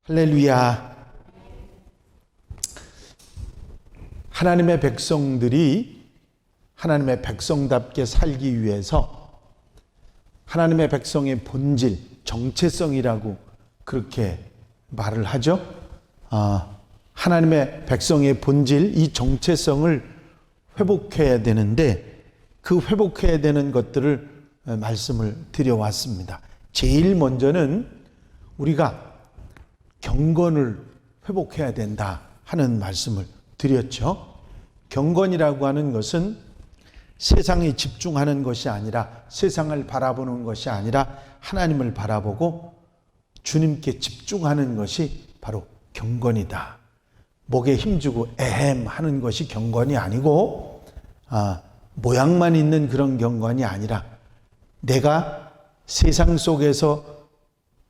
할렐루야. 하나님의 백성들이 하나님의 백성답게 살기 위해서 하나님의 백성의 본질, 정체성이라고 그렇게 말을 하죠. 하나님의 백성의 본질, 이 정체성을 회복해야 되는데 그 회복해야 되는 것들을 말씀을 드려왔습니다. 제일 먼저는 우리가 경건을 회복해야 된다 하는 말씀을 드렸죠. 경건이라고 하는 것은 세상에 집중하는 것이 아니라, 세상을 바라보는 것이 아니라 하나님을 바라보고 주님께 집중하는 것이 바로 경건이다. 목에 힘주고 에헴 하는 것이 경건이 아니고, 모양만 있는 그런 경건이 아니라 내가 세상 속에서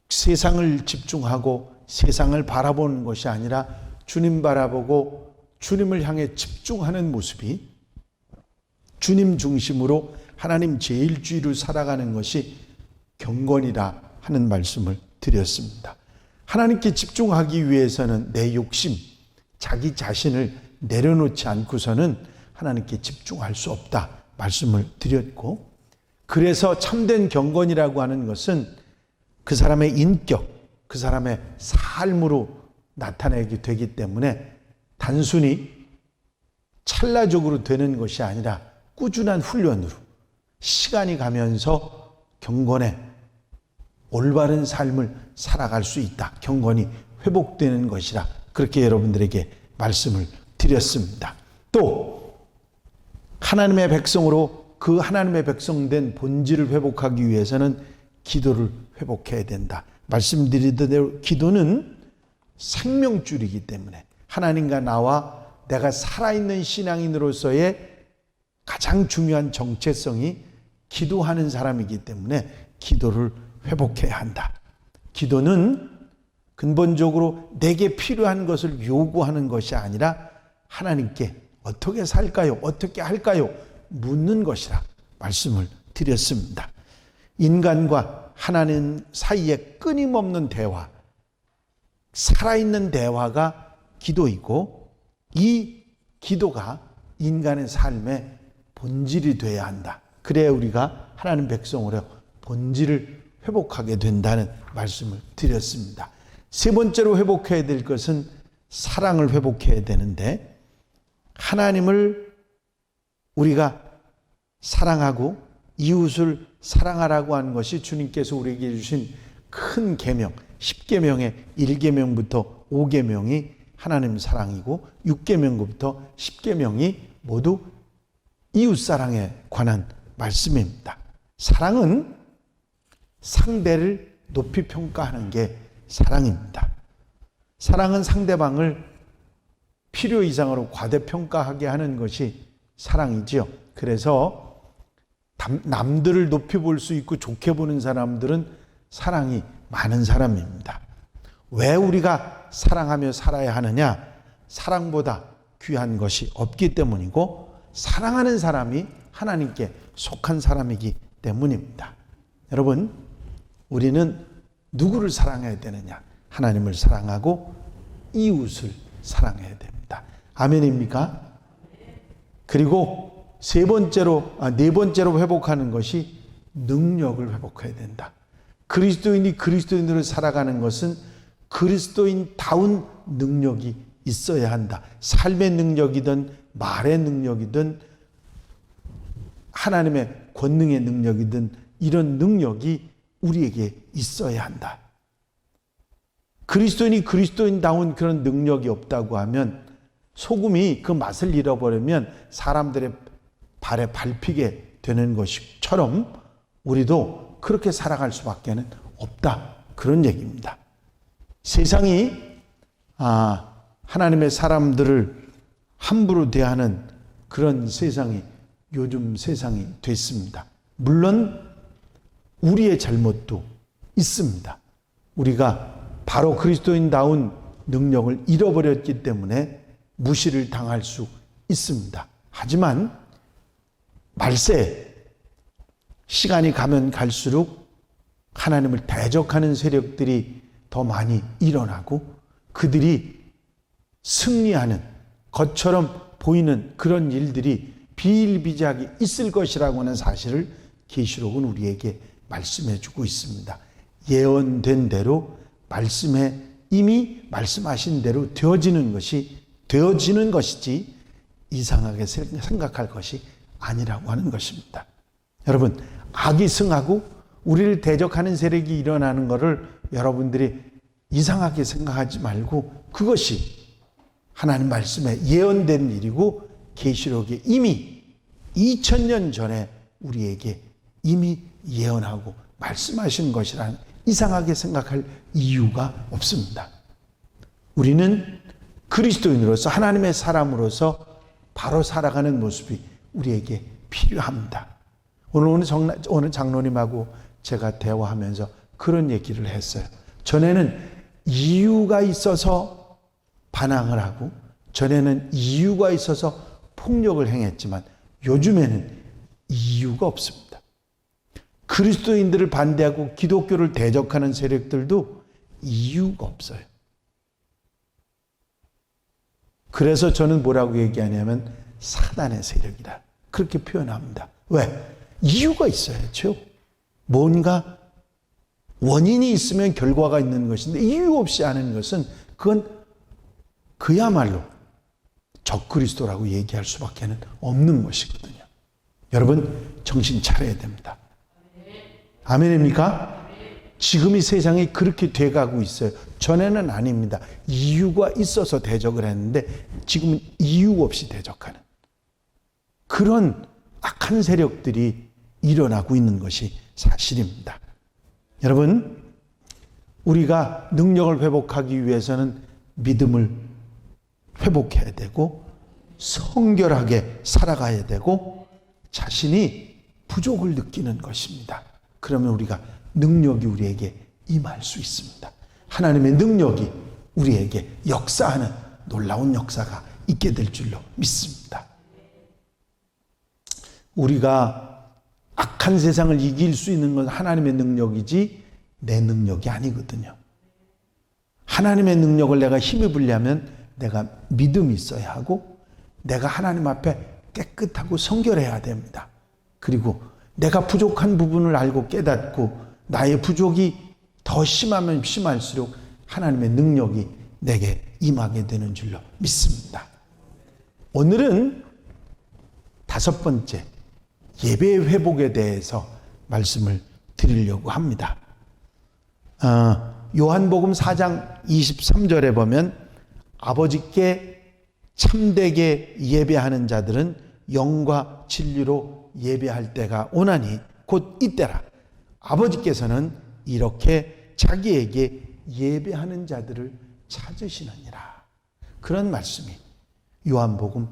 세상을 집중하고 세상을 바라보는 것이 아니라 주님 바라보고 주님을 향해 집중하는 모습이, 주님 중심으로 하나님 제일주의로 살아가는 것이 경건이라 하는 말씀을 드렸습니다. 하나님께 집중하기 위해서는 내 욕심, 자기 자신을 내려놓지 않고서는 하나님께 집중할 수 없다 말씀을 드렸고, 그래서 참된 경건이라고 하는 것은 그 사람의 인격, 그 사람의 삶으로 나타내게 되기 때문에 단순히 찰나적으로 되는 것이 아니라 꾸준한 훈련으로 시간이 가면서 경건의 올바른 삶을 살아갈 수 있다. 경건이 회복되는 것이라 그렇게 여러분들에게 말씀을 드렸습니다. 또 하나님의 백성으로 그 하나님의 백성된 본질을 회복하기 위해서는 기도를 회복해야 된다. 말씀드리던 대로 기도는 생명줄이기 때문에 하나님과 나와 내가 살아있는 신앙인으로서의 가장 중요한 정체성이 기도하는 사람이기 때문에 기도를 회복해야 한다. 기도는 근본적으로 내게 필요한 것을 요구하는 것이 아니라 하나님께 어떻게 살까요? 어떻게 할까요? 묻는 것이라 말씀을 드렸습니다. 인간과 하나님 사이에 끊임없는 대화, 살아있는 대화가 기도이고, 이 기도가 인간의 삶의 본질이 되어야 한다. 그래야 우리가 하나님 백성으로 본질을 회복하게 된다는 말씀을 드렸습니다. 세 번째로 회복해야 될 것은 사랑을 회복해야 되는데, 하나님을 우리가 사랑하고 이웃을 사랑하라고 하는 것이 주님께서 우리에게 주신 큰 계명, 10계명의 1계명부터 5계명이 하나님 사랑이고 6계명부터 10계명이 모두 이웃 사랑에 관한 말씀입니다. 사랑은 상대를 높이 평가하는 게 사랑입니다. 사랑은 상대방을 필요 이상으로 과대평가하게 하는 것이 사랑이지요. 그래서 남들을 높이 볼 수 있고 좋게 보는 사람들은 사랑이 많은 사람입니다. 왜 우리가 사랑하며 살아야 하느냐? 사랑보다 귀한 것이 없기 때문이고, 사랑하는 사람이 하나님께 속한 사람이기 때문입니다. 여러분, 우리는 누구를 사랑해야 되느냐? 하나님을 사랑하고 이웃을 사랑해야 됩니다. 아멘입니까? 그리고 네 번째로 회복하는 것이 능력을 회복해야 된다. 그리스도인이 그리스도인으로 살아가는 것은 그리스도인다운 능력이 있어야 한다. 삶의 능력이든 말의 능력이든 하나님의 권능의 능력이든 이런 능력이 우리에게 있어야 한다. 그리스도인이 그리스도인다운 그런 능력이 없다고 하면, 소금이 그 맛을 잃어버리면 사람들의 발에 밟히게 되는 것처럼 우리도 그렇게 살아갈 수밖에 없다. 그런 얘기입니다. 세상이 하나님의 사람들을 함부로 대하는 그런 세상이 요즘 세상이 됐습니다. 물론 우리의 잘못도 있습니다. 우리가 바로 그리스도인다운 능력을 잃어버렸기 때문에 무시를 당할 수 있습니다. 하지만 말세 시간이 가면 갈수록 하나님을 대적하는 세력들이 더 많이 일어나고 그들이 승리하는 것처럼 보이는 그런 일들이 비일비재하게 있을 것이라고 하는 사실을 계시록은 우리에게 말씀해 주고 있습니다. 예언된 대로 말씀에 이미 말씀하신 대로 되어지는 것이지 이상하게 생각할 것이 아니라고 하는 것입니다. 여러분, 악이 승하고 우리를 대적하는 세력이 일어나는 것을 여러분들이 이상하게 생각하지 말고 그것이 하나님 말씀에 예언된 일이고 계시록에 이미 2000년 전에 우리에게 이미 예언하고 말씀하신 것이라는 이상하게 생각할 이유가 없습니다. 우리는 그리스도인으로서 하나님의 사람으로서 바로 살아가는 모습이 우리에게 필요합니다. 오늘 장로님하고 제가 대화하면서 그런 얘기를 했어요. 전에는 이유가 있어서 반항을 하고 전에는 이유가 있어서 폭력을 행했지만 요즘에는 이유가 없습니다. 그리스도인들을 반대하고 기독교를 대적하는 세력들도 이유가 없어요. 그래서 저는 뭐라고 얘기하냐면 사단의 세력이다. 그렇게 표현합니다. 왜? 이유가 있어야죠. 뭔가 원인이 있으면 결과가 있는 것인데 이유 없이 하는 것은 그건 그야말로 적그리스도라고 얘기할 수밖에 없는 것이거든요. 여러분 정신 차려야 됩니다. 아멘입니까? 지금 이 세상이 그렇게 돼가고 있어요. 전에는 아닙니다. 이유가 있어서 대적을 했는데 지금은 이유 없이 대적하는 그런 악한 세력들이 일어나고 있는 것이 사실입니다. 여러분, 우리가 능력을 회복하기 위해서는 믿음을 회복해야 되고 성결하게 살아가야 되고 자신이 부족을 느끼는 것입니다. 그러면 우리가 능력이 우리에게 임할 수 있습니다. 하나님의 능력이 우리에게 역사하는 놀라운 역사가 있게 될 줄로 믿습니다. 우리가 악한 세상을 이길 수 있는 건 하나님의 능력이지 내 능력이 아니거든요. 하나님의 능력을 내가 힘입으려면 내가 믿음이 있어야 하고 내가 하나님 앞에 깨끗하고 성결해야 됩니다. 그리고 내가 부족한 부분을 알고 깨닫고 나의 부족이 더 심하면 심할수록 하나님의 능력이 내게 임하게 되는 줄로 믿습니다. 오늘은 5번째 예배 회복에 대해서 말씀을 드리려고 합니다. 요한복음 4장 23절에 보면 아버지께 참되게 예배하는 자들은 영과 진리로 예배할 때가 오나니 곧 이때라. 아버지께서는 이렇게 자기에게 예배하는 자들을 찾으시느니라. 그런 말씀이 요한복음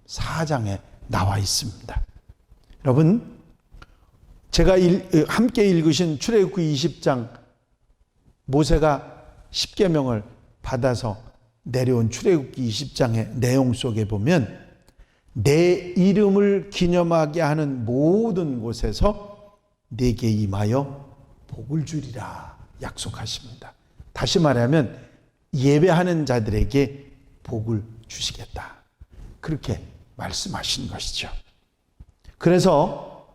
4장에 나와 있습니다. 여러분, 제가 함께 읽으신 출애굽기 20장 모세가 십계명을 받아서 내려온 출애굽기 20장의 내용 속에 보면 내 이름을 기념하게 하는 모든 곳에서 내게 임하여 복을 주리라 약속하십니다. 다시 말하면 예배하는 자들에게 복을 주시겠다. 그렇게 말씀하신 것이죠. 그래서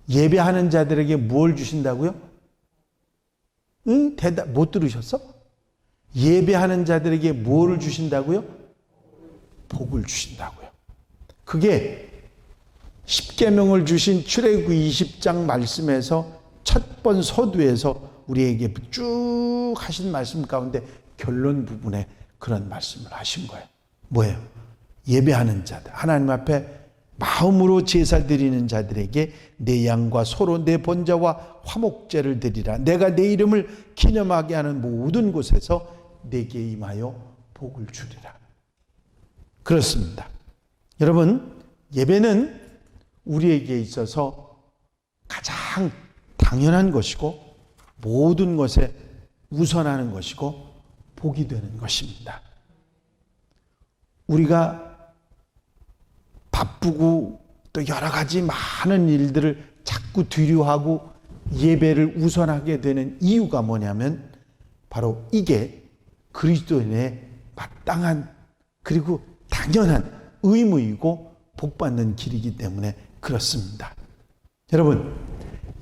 예배하는 자들에게 뭘 주신다고요? 대답 못 들으셨어? 예배하는 자들에게 뭐를 주신다고요? 복을 주신다고요. 그게 십계명을 주신 출애굽기 20장 말씀에서 첫 번 서두에서 우리에게 쭉 하신 말씀 가운데 결론 부분에 그런 말씀을 하신 거예요. 뭐예요? 예배하는 자들, 하나님 앞에 마음으로 제사 드리는 자들에게 내 양과 소로 내 번제와 화목제를 드리라. 내가 내 이름을 기념하게 하는 모든 곳에서 내게 임하여 복을 주리라. 그렇습니다. 여러분, 예배는 우리에게 있어서 가장 당연한 것이고 모든 것에 우선하는 것이고 복이 되는 것입니다. 우리가 바쁘고 또 여러 가지 많은 일들을 자꾸 뒤로하고 예배를 우선하게 되는 이유가 뭐냐면 바로 이게 그리스도인의 마땅한 그리고 당연한 의무이고 복받는 길이기 때문에 그렇습니다. 여러분,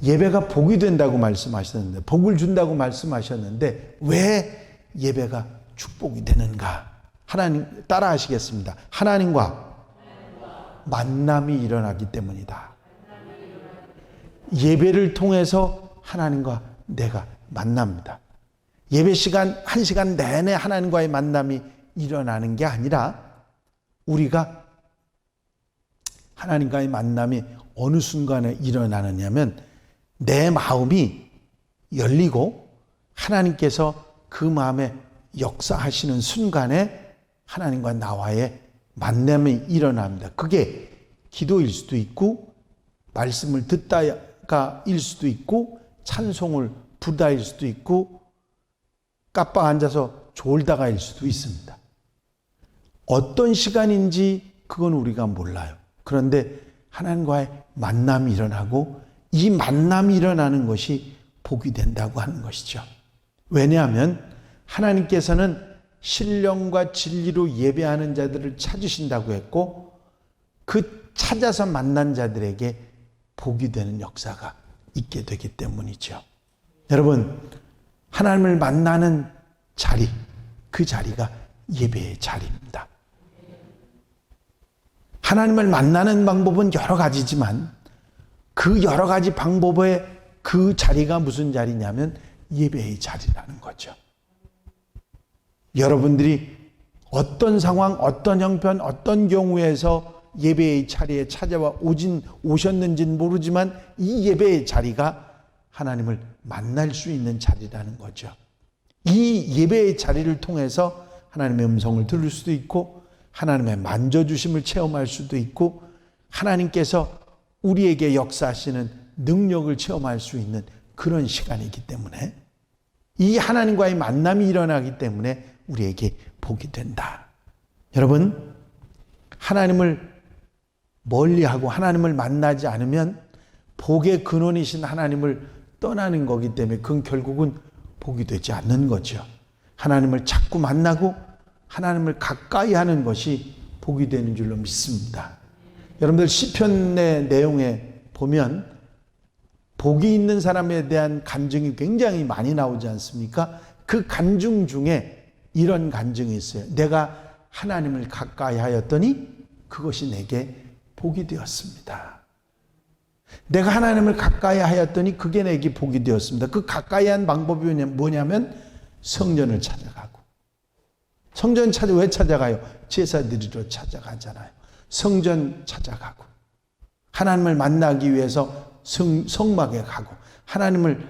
예배가 복이 된다고 말씀하셨는데, 복을 준다고 말씀하셨는데 왜 예배가 축복이 되는가? 하나님 따라 하시겠습니다. 하나님과 만남이 일어나기 때문이다. 예배를 통해서 하나님과 내가 만납니다. 예배 시간 1시간 내내 하나님과의 만남이 일어나는 게 아니라 우리가 하나님과의 만남이 어느 순간에 일어나느냐면 내 마음이 열리고 하나님께서 그 마음에 역사하시는 순간에 하나님과 나와의 만남이 일어납니다. 그게 기도일 수도 있고 말씀을 듣다가일 수도 있고 찬송을 부르다일 수도 있고 까빠 앉아서 졸다가일 수도 있습니다. 어떤 시간인지 그건 우리가 몰라요. 그런데 하나님과의 만남이 일어나고 이 만남이 일어나는 것이 복이 된다고 하는 것이죠. 왜냐하면 하나님께서는 신령과 진리로 예배하는 자들을 찾으신다고 했고 그 찾아서 만난 자들에게 복이 되는 역사가 있게 되기 때문이죠. 여러분, 하나님을 만나는 자리, 그 자리가 예배의 자리입니다. 하나님을 만나는 방법은 여러 가지지만 그 여러 가지 방법의 그 자리가 무슨 자리냐면 예배의 자리라는 거죠. 여러분들이 어떤 상황, 어떤 형편, 어떤 경우에서 예배의 자리에 찾아와 오셨는지는 모르지만 이 예배의 자리가 하나님을 만날 수 있는 자리라는 거죠. 이 예배의 자리를 통해서 하나님의 음성을 들을 수도 있고 하나님의 만져주심을 체험할 수도 있고 하나님께서 우리에게 역사하시는 능력을 체험할 수 있는 그런 시간이기 때문에 이 하나님과의 만남이 일어나기 때문에 우리에게 복이 된다. 여러분, 하나님을 멀리하고 하나님을 만나지 않으면 복의 근원이신 하나님을 떠나는 거기 때문에 그건 결국은 복이 되지 않는 거죠. 하나님을 자꾸 만나고 하나님을 가까이 하는 것이 복이 되는 줄로 믿습니다. 여러분들 시편의 내용에 보면 복이 있는 사람에 대한 간증이 굉장히 많이 나오지 않습니까? 그 간증 중에 이런 간증이 있어요. 내가 하나님을 가까이 하였더니 그것이 내게 복이 되었습니다. 내가 하나님을 가까이 하였더니 그게 내게 복이 되었습니다. 그 가까이 한 방법이 뭐냐면 성전을 찾아가고. 성전 왜 찾아가요? 제사 드리러 찾아가잖아요. 성전 찾아가고 하나님을 만나기 위해서 성막에 가고 하나님을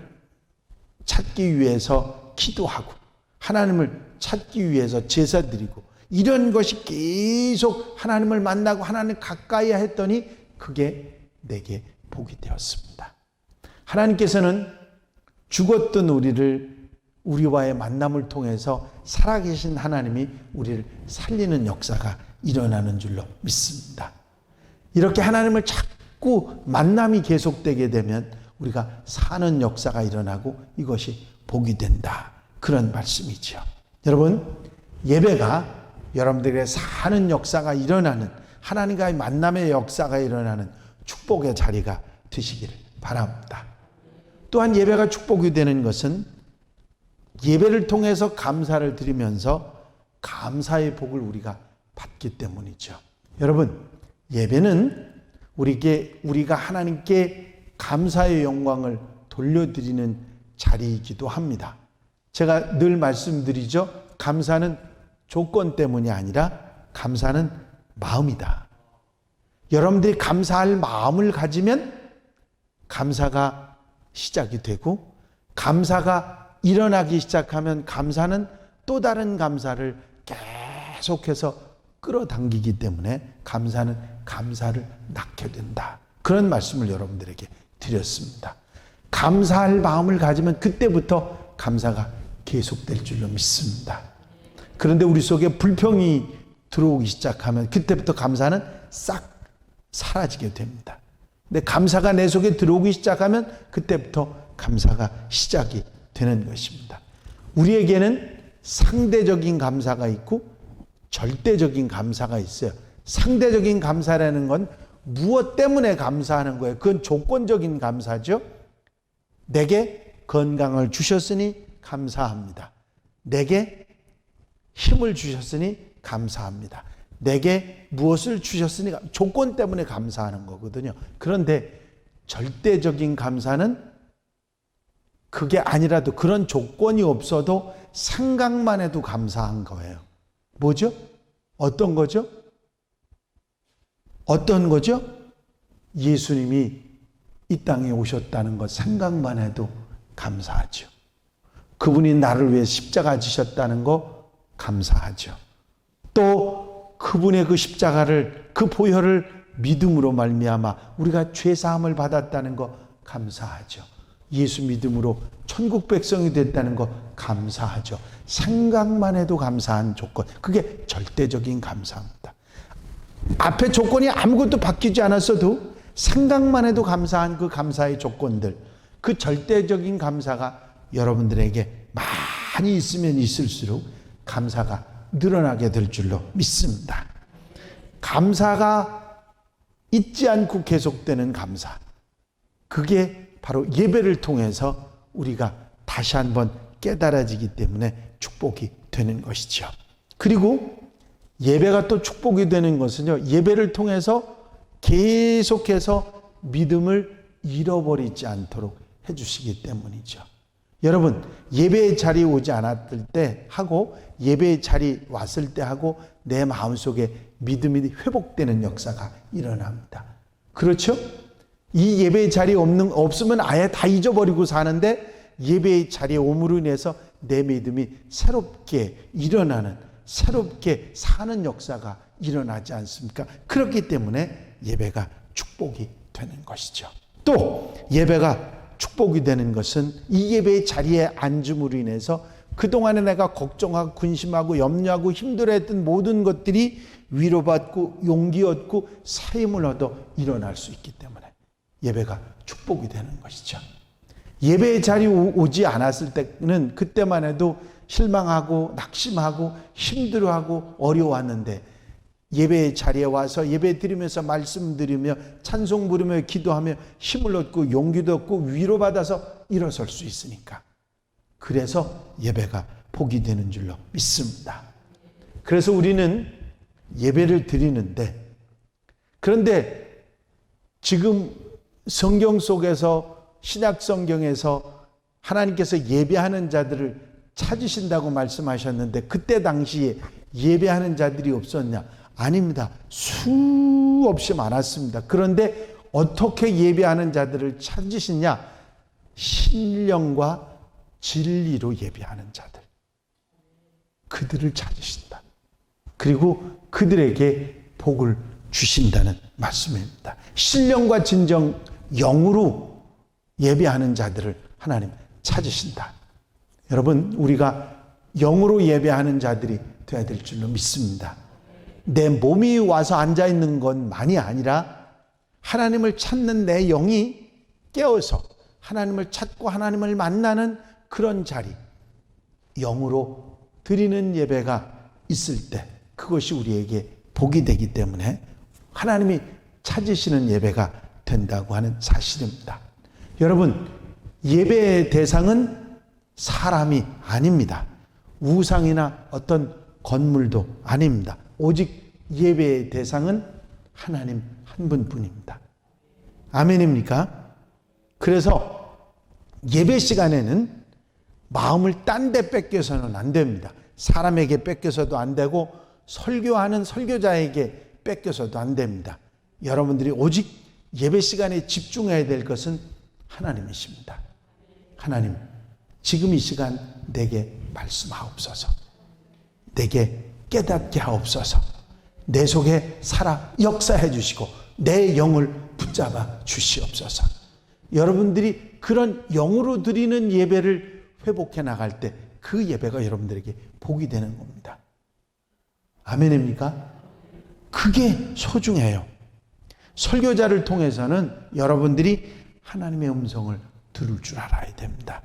찾기 위해서 기도하고 하나님을 찾기 위해서 제사 드리고 이런 것이 계속 하나님을 만나고 하나님 가까이 했더니 그게 내게 복이 되었습니다. 하나님께서는 죽었던 우리와의 만남을 통해서 살아계신 하나님이 우리를 살리는 역사가 일어나는 줄로 믿습니다. 이렇게 하나님을 자꾸 만남이 계속되게 되면 우리가 사는 역사가 일어나고 이것이 복이 된다. 그런 말씀이죠. 여러분, 예배가 여러분들의 사는 역사가 일어나는 하나님과의 만남의 역사가 일어나는 축복의 자리가 되시기를 바랍니다. 또한 예배가 축복이 되는 것은 예배를 통해서 감사를 드리면서 감사의 복을 우리가 받기 때문이죠. 여러분, 예배는 우리가 하나님께 감사의 영광을 돌려드리는 자리이기도 합니다. 제가 늘 말씀드리죠. 감사는 조건 때문이 아니라 감사는 마음이다. 여러분들이 감사할 마음을 가지면 감사가 시작이 되고 감사가 일어나기 시작하면 감사는 또 다른 감사를 계속해서 끌어당기기 때문에 감사는 감사를 낳게 된다. 그런 말씀을 여러분들에게 드렸습니다. 감사할 마음을 가지면 그때부터 감사가 계속될 줄로 믿습니다. 그런데 우리 속에 불평이 들어오기 시작하면 그때부터 감사는 싹 사라지게 됩니다. 근데 감사가 내 속에 들어오기 시작하면 그때부터 감사가 시작이 되는 것입니다. 우리에게는 상대적인 감사가 있고 절대적인 감사가 있어요. 상대적인 감사라는 건 무엇 때문에 감사하는 거예요? 그건 조건적인 감사죠. 내게 건강을 주셨으니 감사합니다. 내게 힘을 주셨으니 감사합니다. 내게 무엇을 주셨으니 조건 때문에 감사하는 거거든요. 그런데 절대적인 감사는 그게 아니라도 그런 조건이 없어도 생각만 해도 감사한 거예요. 뭐죠? 어떤 거죠? 어떤 거죠? 예수님이 이 땅에 오셨다는 것 생각만 해도 감사하죠. 그분이 나를 위해 십자가 지셨다는 거 감사하죠. 또 그분의 그 십자가를, 그 보혈을 믿음으로 말미암아 우리가 죄 사함을 받았다는 거 감사하죠. 예수 믿음으로 천국 백성이 됐다는 거 감사하죠. 생각만 해도 감사한 조건, 그게 절대적인 감사입니다. 앞에 조건이 아무것도 바뀌지 않았어도 생각만 해도 감사한 그 감사의 조건들, 그 절대적인 감사가 여러분들에게 많이 있으면 있을수록 감사가 늘어나게 될 줄로 믿습니다. 감사가 잊지 않고 계속되는 감사, 그게 바로 예배를 통해서 우리가 다시 한번 깨달아지기 때문에 축복이 되는 것이죠. 그리고 예배가 또 축복이 되는 것은요, 예배를 통해서 계속해서 믿음을 잃어버리지 않도록 해주시기 때문이죠. 여러분, 예배의 자리에 오지 않았을 때 하고 예배의 자리에 왔을 때 하고 내 마음속에 믿음이 회복되는 역사가 일어납니다. 그렇죠? 이 예배의 자리에 없으면 아예 다 잊어버리고 사는데 예배의 자리에 옴으로 인해서 내 믿음이 새롭게 일어나는, 새롭게 사는 역사가 일어나지 않습니까? 그렇기 때문에 예배가 축복이 되는 것이죠. 또 예배가 축복이 되는 것은 이 예배의 자리에 앉음으로 인해서 그동안에 내가 걱정하고 근심하고 염려하고 힘들어했던 모든 것들이 위로받고 용기 얻고 새 힘을 얻어 일어날 수 있기 때문에 예배가 축복이 되는 것이죠. 예배의 자리에 오지 않았을 때는 그때만 해도 실망하고 낙심하고 힘들어하고 어려웠는데 예배의 자리에 와서 예배 드리면서 말씀 드리며 찬송 부르며 기도하며 힘을 얻고 용기도 얻고 위로받아서 일어설 수 있으니까, 그래서 예배가 복이 되는 줄로 믿습니다. 그래서 우리는 예배를 드리는데, 그런데 지금 성경 속에서 신약 성경에서 하나님께서 예배하는 자들을 찾으신다고 말씀하셨는데 그때 당시에 예배하는 자들이 없었냐? 아닙니다. 수없이 많았습니다. 그런데 어떻게 예배하는 자들을 찾으시냐? 신령과 진리로 예배하는 자들, 그들을 찾으신다. 그리고 그들에게 복을 주신다는 말씀입니다. 신령과 진정 영으로 예배하는 자들을 하나님 찾으신다. 여러분, 우리가 영으로 예배하는 자들이 되어야 될 줄로 믿습니다. 내 몸이 와서 앉아있는 것만이 아니라 하나님을 찾는 내 영이 깨어서 하나님을 찾고 하나님을 만나는 그런 자리, 영으로 드리는 예배가 있을 때 그것이 우리에게 복이 되기 때문에 하나님이 찾으시는 예배가 된다고 하는 사실입니다. 여러분, 예배의 대상은 사람이 아닙니다. 우상이나 어떤 건물도 아닙니다. 오직 예배의 대상은 하나님 한 분뿐입니다. 아멘입니까? 그래서 예배 시간에는 마음을 딴 데 뺏겨서는 안 됩니다. 사람에게 뺏겨서도 안 되고 설교하는 설교자에게 뺏겨서도 안 됩니다. 여러분들이 오직 예배 시간에 집중해야 될 것은 하나님이십니다. 하나님, 지금 이 시간 내게 말씀하옵소서. 내게 깨닫게 하옵소서. 내 속에 살아 역사해 주시고 내 영을 붙잡아 주시옵소서. 여러분들이 그런 영으로 드리는 예배를 회복해 나갈 때 그 예배가 여러분들에게 복이 되는 겁니다. 아멘입니까? 그게 소중해요. 설교자를 통해서는 여러분들이 하나님의 음성을 들을 줄 알아야 됩니다.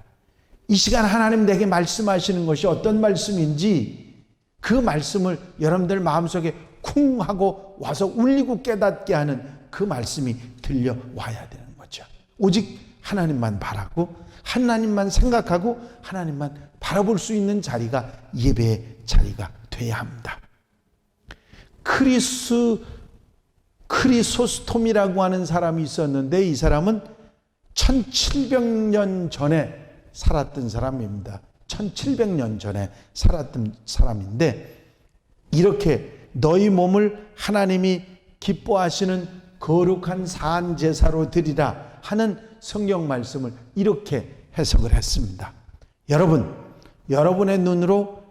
이 시간 하나님 내게 말씀하시는 것이 어떤 말씀인지 그 말씀을 여러분들 마음속에 쿵 하고 와서 울리고 깨닫게 하는 그 말씀이 들려와야 되는 거죠. 오직 하나님만 바라고 하나님만 생각하고 하나님만 바라볼 수 있는 자리가 예배의 자리가 돼야 합니다. 크리소스톰이라고 하는 사람이 있었는데 이 사람은 1700년 전에 살았던 사람입니다. 1700년 전에 살았던 사람인데 이렇게 너희 몸을 하나님이 기뻐하시는 거룩한 산 제사로 드리라 하는 성경 말씀을 이렇게 해석을 했습니다. 여러분, 여러분의 눈으로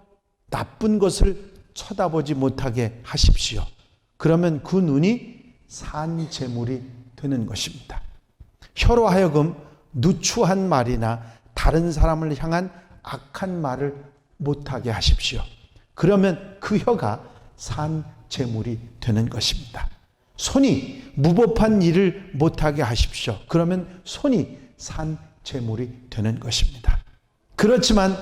나쁜 것을 쳐다보지 못하게 하십시오. 그러면 그 눈이 산 제물이 되는 것입니다. 혀로 하여금 누추한 말이나 다른 사람을 향한 악한 말을 못하게 하십시오. 그러면 그 혀가 산 제물이 되는 것입니다. 손이 무법한 일을 못하게 하십시오. 그러면 손이 산 제물이 되는 것입니다. 그렇지만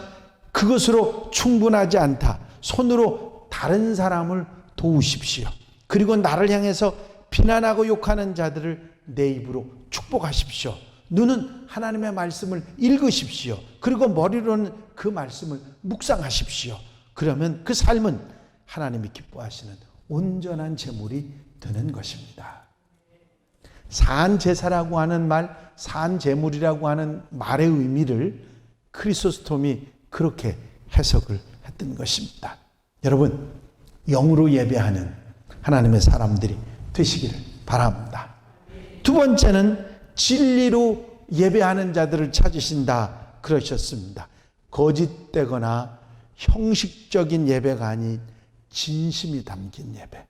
그것으로 충분하지 않다. 손으로 다른 사람을 도우십시오. 그리고 나를 향해서 비난하고 욕하는 자들을 내 입으로 축복하십시오. 눈은 하나님의 말씀을 읽으십시오. 그리고 머리로는 그 말씀을 묵상하십시오. 그러면 그 삶은 하나님이 기뻐하시는 온전한 제물이 되는 것입니다. 산 제사라고 하는 말, 산 제물이라고 하는 말의 의미를 크리소스톰이 그렇게 해석을 했던 것입니다. 여러분, 영으로 예배하는 하나님의 사람들이 되시기를 바랍니다. 두 번째는 진리로 예배하는 자들을 찾으신다 그러셨습니다. 거짓되거나 형식적인 예배가 아닌 진심이 담긴 예배,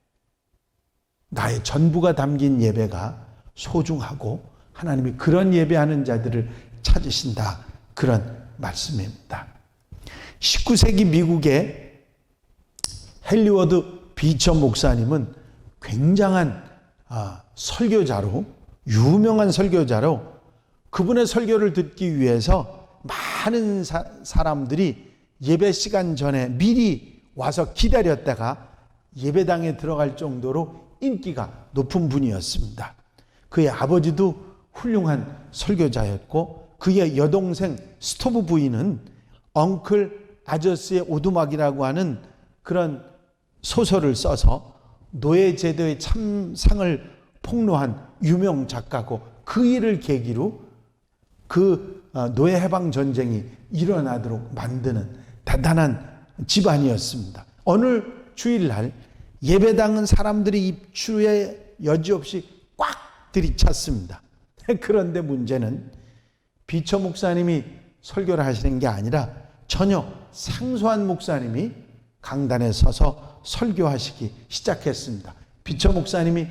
나의 전부가 담긴 예배가 소중하고 하나님이 그런 예배하는 자들을 찾으신다 그런 말씀입니다. 19세기 미국의 헨리워드 비처 목사님은 굉장한 설교자로, 유명한 설교자로, 그분의 설교를 듣기 위해서 많은 사람들이 예배 시간 전에 미리 와서 기다렸다가 예배당에 들어갈 정도로 인기가 높은 분이었습니다. 그의 아버지도 훌륭한 설교자였고 그의 여동생 스토브 부인은 엉클 아저씨의 오두막이라고 하는 그런 소설을 써서 노예제도의 참상을 폭로한 유명 작가고 그 일을 계기로 그 노예 해방 전쟁이 일어나도록 만드는 대단한 집안이었습니다. 어느 주일날 예배당은 사람들이 입추에 여지없이 꽉 들이찼습니다. 그런데 문제는 비처 목사님이 설교를 하시는 게 아니라 전혀 생소한 목사님이 강단에 서서 설교하시기 시작했습니다. 비처 목사님이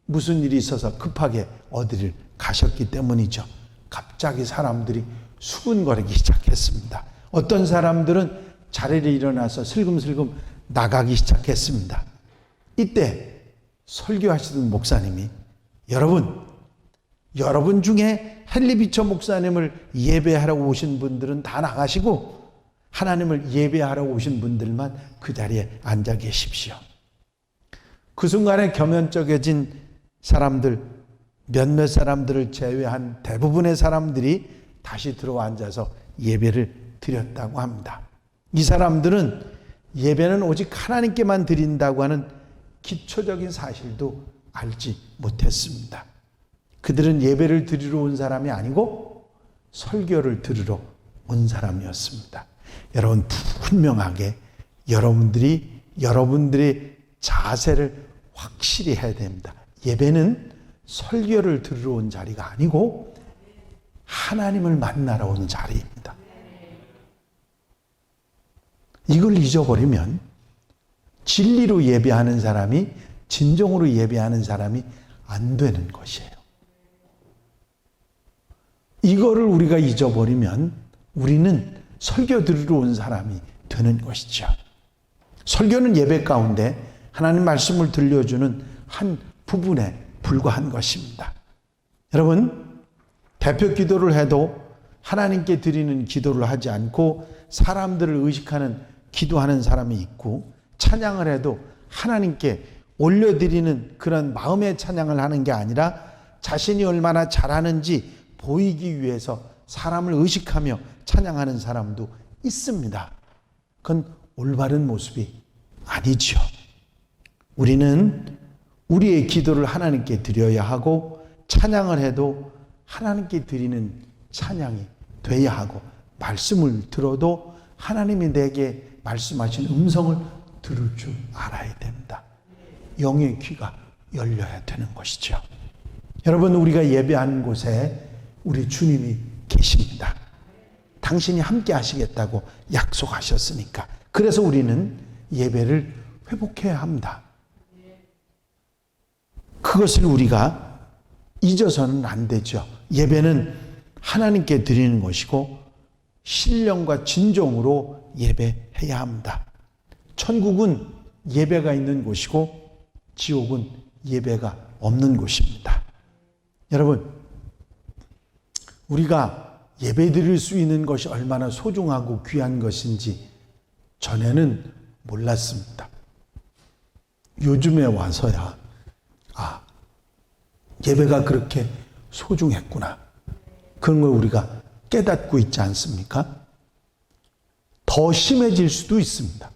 무슨 일이 있어서 급하게 어디를 가셨기 때문이죠. 갑자기 사람들이 수군거리기 시작했습니다. 어떤 사람들은 자리를 일어나서 슬금슬금 나가기 시작했습니다. 이때 설교하시던 목사님이 여러분 중에 헨리 비처 목사님을 예배하러 오신 분들은 다 나가시고 하나님을 예배하러 오신 분들만 그 자리에 앉아 계십시오. 그 순간에 겸연쩍어진 사람들, 몇몇 사람들을 제외한 대부분의 사람들이 다시 들어와 앉아서 예배를 드렸다고 합니다. 이 사람들은 예배는 오직 하나님께만 드린다고 하는 기초적인 사실도 알지 못했습니다. 그들은 예배를 드리러 온 사람이 아니고 설교를 들으러 온 사람이었습니다. 여러분, 분명하게 여러분들의 자세를 확실히 해야 됩니다. 예배는 설교를 들으러 온 자리가 아니고 하나님을 만나러 온 자리입니다. 이걸 잊어버리면 진리로 예배하는 사람이, 진정으로 예배하는 사람이 안 되는 것이에요. 이거를 우리가 잊어버리면 우리는 설교 들으러 온 사람이 되는 것이죠. 설교는 예배 가운데 하나님 말씀을 들려주는 한 부분에 불과한 것입니다. 여러분, 대표 기도를 해도 하나님께 드리는 기도를 하지 않고 사람들을 의식하는 기도하는 사람이 있고, 찬양을 해도 하나님께 올려드리는 그런 마음의 찬양을 하는 게 아니라 자신이 얼마나 잘하는지 보이기 위해서 사람을 의식하며 찬양하는 사람도 있습니다. 그건 올바른 모습이 아니지요. 우리는 우리의 기도를 하나님께 드려야 하고, 찬양을 해도 하나님께 드리는 찬양이 돼야 하고, 말씀을 들어도 하나님이 내게 말씀하신 음성을 들을 줄 알아야 됩니다. 영의 귀가 열려야 되는 것이죠. 여러분, 우리가 예배하는 곳에 우리 주님이 계십니다. 당신이 함께 하시겠다고 약속하셨으니까. 그래서 우리는 예배를 회복해야 합니다. 그것을 우리가 잊어서는 안 되죠. 예배는 하나님께 드리는 것이고 신령과 진정으로 예배해야 합니다. 천국은 예배가 있는 곳이고 지옥은 예배가 없는 곳입니다. 여러분, 우리가 예배 드릴 수 있는 것이 얼마나 소중하고 귀한 것인지 전에는 몰랐습니다. 요즘에 와서야 예배가 그렇게 소중했구나, 그런 걸 우리가 깨닫고 있지 않습니까? 더 심해질 수도 있습니다.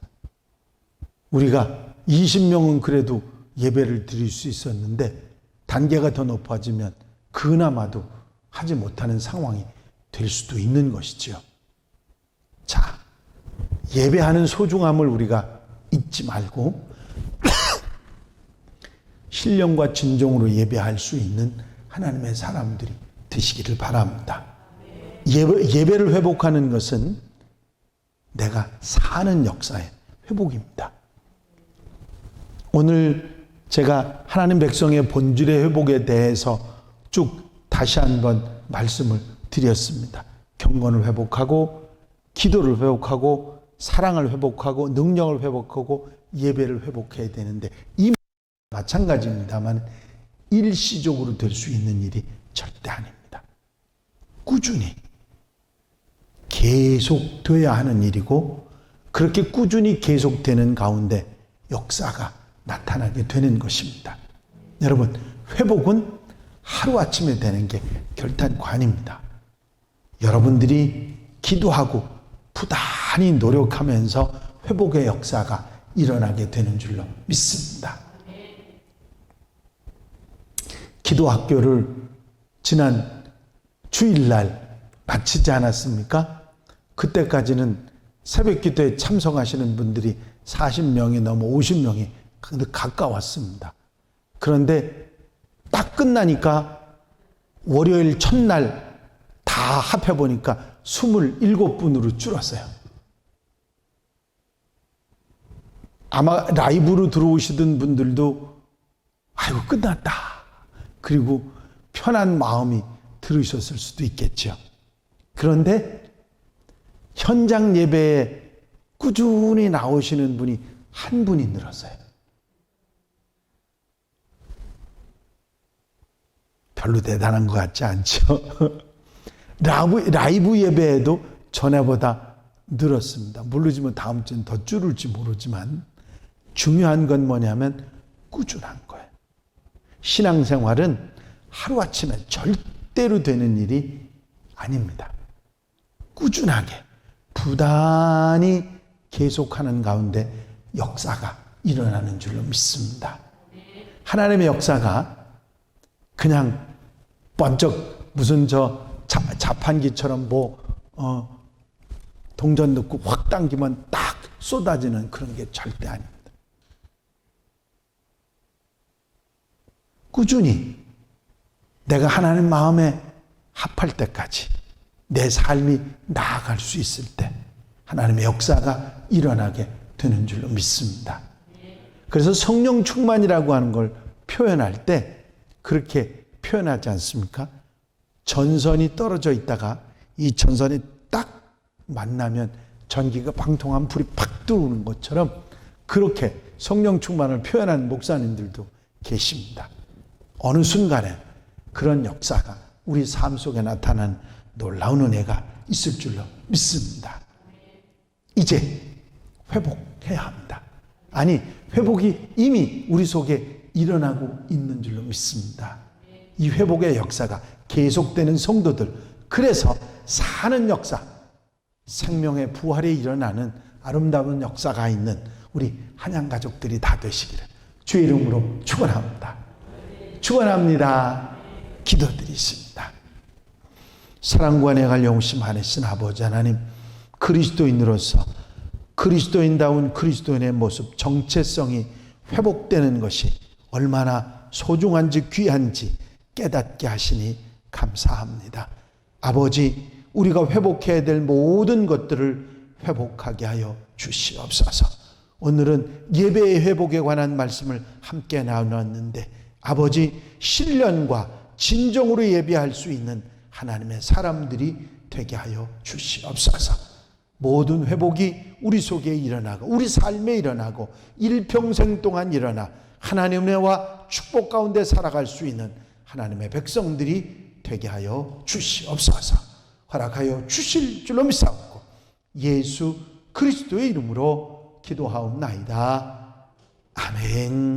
우리가 20명은 그래도 예배를 드릴 수 있었는데 단계가 더 높아지면 그나마도 하지 못하는 상황이 될 수도 있는 것이지요. 자, 예배하는 소중함을 우리가 잊지 말고 신령과 진정으로 예배할 수 있는 하나님의 사람들이 되시기를 바랍니다. 예배를 회복하는 것은 내가 사는 역사의 회복입니다. 오늘 제가 하나님 백성의 본질의 회복에 대해서 쭉 다시 한번 말씀을 드렸습니다. 경건을 회복하고, 기도를 회복하고, 사랑을 회복하고, 능력을 회복하고, 예배를 회복해야 되는데, 이 마찬가지입니다만 일시적으로 될 수 있는 일이 절대 아닙니다. 꾸준히 계속돼야 하는 일이고, 그렇게 꾸준히 계속되는 가운데 역사가 나타나게 되는 것입니다. 여러분, 회복은 하루아침에 되는 게 결단관입니다. 여러분들이 기도하고 부단히 노력하면서 회복의 역사가 일어나게 되는 줄로 믿습니다. 기도학교를 지난 주일날 마치지 않았습니까? 그때까지는 새벽 기도에 참석하시는 분들이 40명이 넘어 50명이 가까웠습니다. 그런데 딱 끝나니까 월요일 첫날 다 합해보니까 27분으로 줄었어요. 아마 라이브로 들어오시던 분들도 아이고 끝났다, 그리고 편한 마음이 들으셨을 수도 있겠죠. 그런데 현장 예배에 꾸준히 나오시는 분이 한 분이 늘었어요. 별로 대단한 것 같지 않죠? 라이브 예배에도 전에보다 늘었습니다. 모르지만 다음 주는 더 줄을지 모르지만 중요한 건 뭐냐면 꾸준한 거예요. 신앙생활은 하루아침에 절대로 되는 일이 아닙니다. 꾸준하게 부단히 계속하는 가운데 역사가 일어나는 줄로 믿습니다. 하나님의 역사가 그냥 번쩍 무슨 자판기처럼 동전 넣고 확 당기면 딱 쏟아지는 그런 게 절대 아닙니다. 꾸준히 내가 하나님 마음에 합할 때까지 내 삶이 나아갈 수 있을 때 하나님의 역사가 일어나게 되는 줄로 믿습니다. 그래서 성령 충만이라고 하는 걸 표현할 때 그렇게 표현하지 않습니까? 전선이 떨어져 있다가 이 전선이 딱 만나면 전기가 방통한 불이 팍 들어오는 것처럼 그렇게 성령 충만을 표현하는 목사님들도 계십니다. 어느 순간에 그런 역사가 우리 삶 속에 나타나는 놀라운 은혜가 있을 줄로 믿습니다. 이제 회복해야 합니다. 아니, 회복이 이미 우리 속에 일어나고 있는 줄로 믿습니다. 이 회복의 역사가 계속되는 성도들, 그래서 사는 역사, 생명의 부활이 일어나는 아름다운 역사가 있는 우리 한양 가족들이 다 되시기를 주의 이름으로 축원합니다. 축원합니다. 기도드리십니다. 사랑과 내가 영심 많으신 아버지 하나님, 그리스도인으로서 그리스도인다운 그리스도인의 모습, 정체성이 회복되는 것이 얼마나 소중한지 귀한지 깨닫게 하시니 감사합니다. 아버지, 우리가 회복해야 될 모든 것들을 회복하게 하여 주시옵소서. 오늘은 예배의 회복에 관한 말씀을 함께 나눴는데, 아버지, 신령과 진정으로 예배할 수 있는 하나님의 사람들이 되게 하여 주시옵소서. 모든 회복이 우리 속에 일어나고 우리 삶에 일어나고 일평생 동안 일어나 하나님의 은혜와 축복 가운데 살아갈 수 있는 하나님의 백성들이 되게 하여 주시옵소서. 허락하여 주실 줄로 믿사옵고 예수 그리스도의 이름으로 기도하옵나이다. 아멘.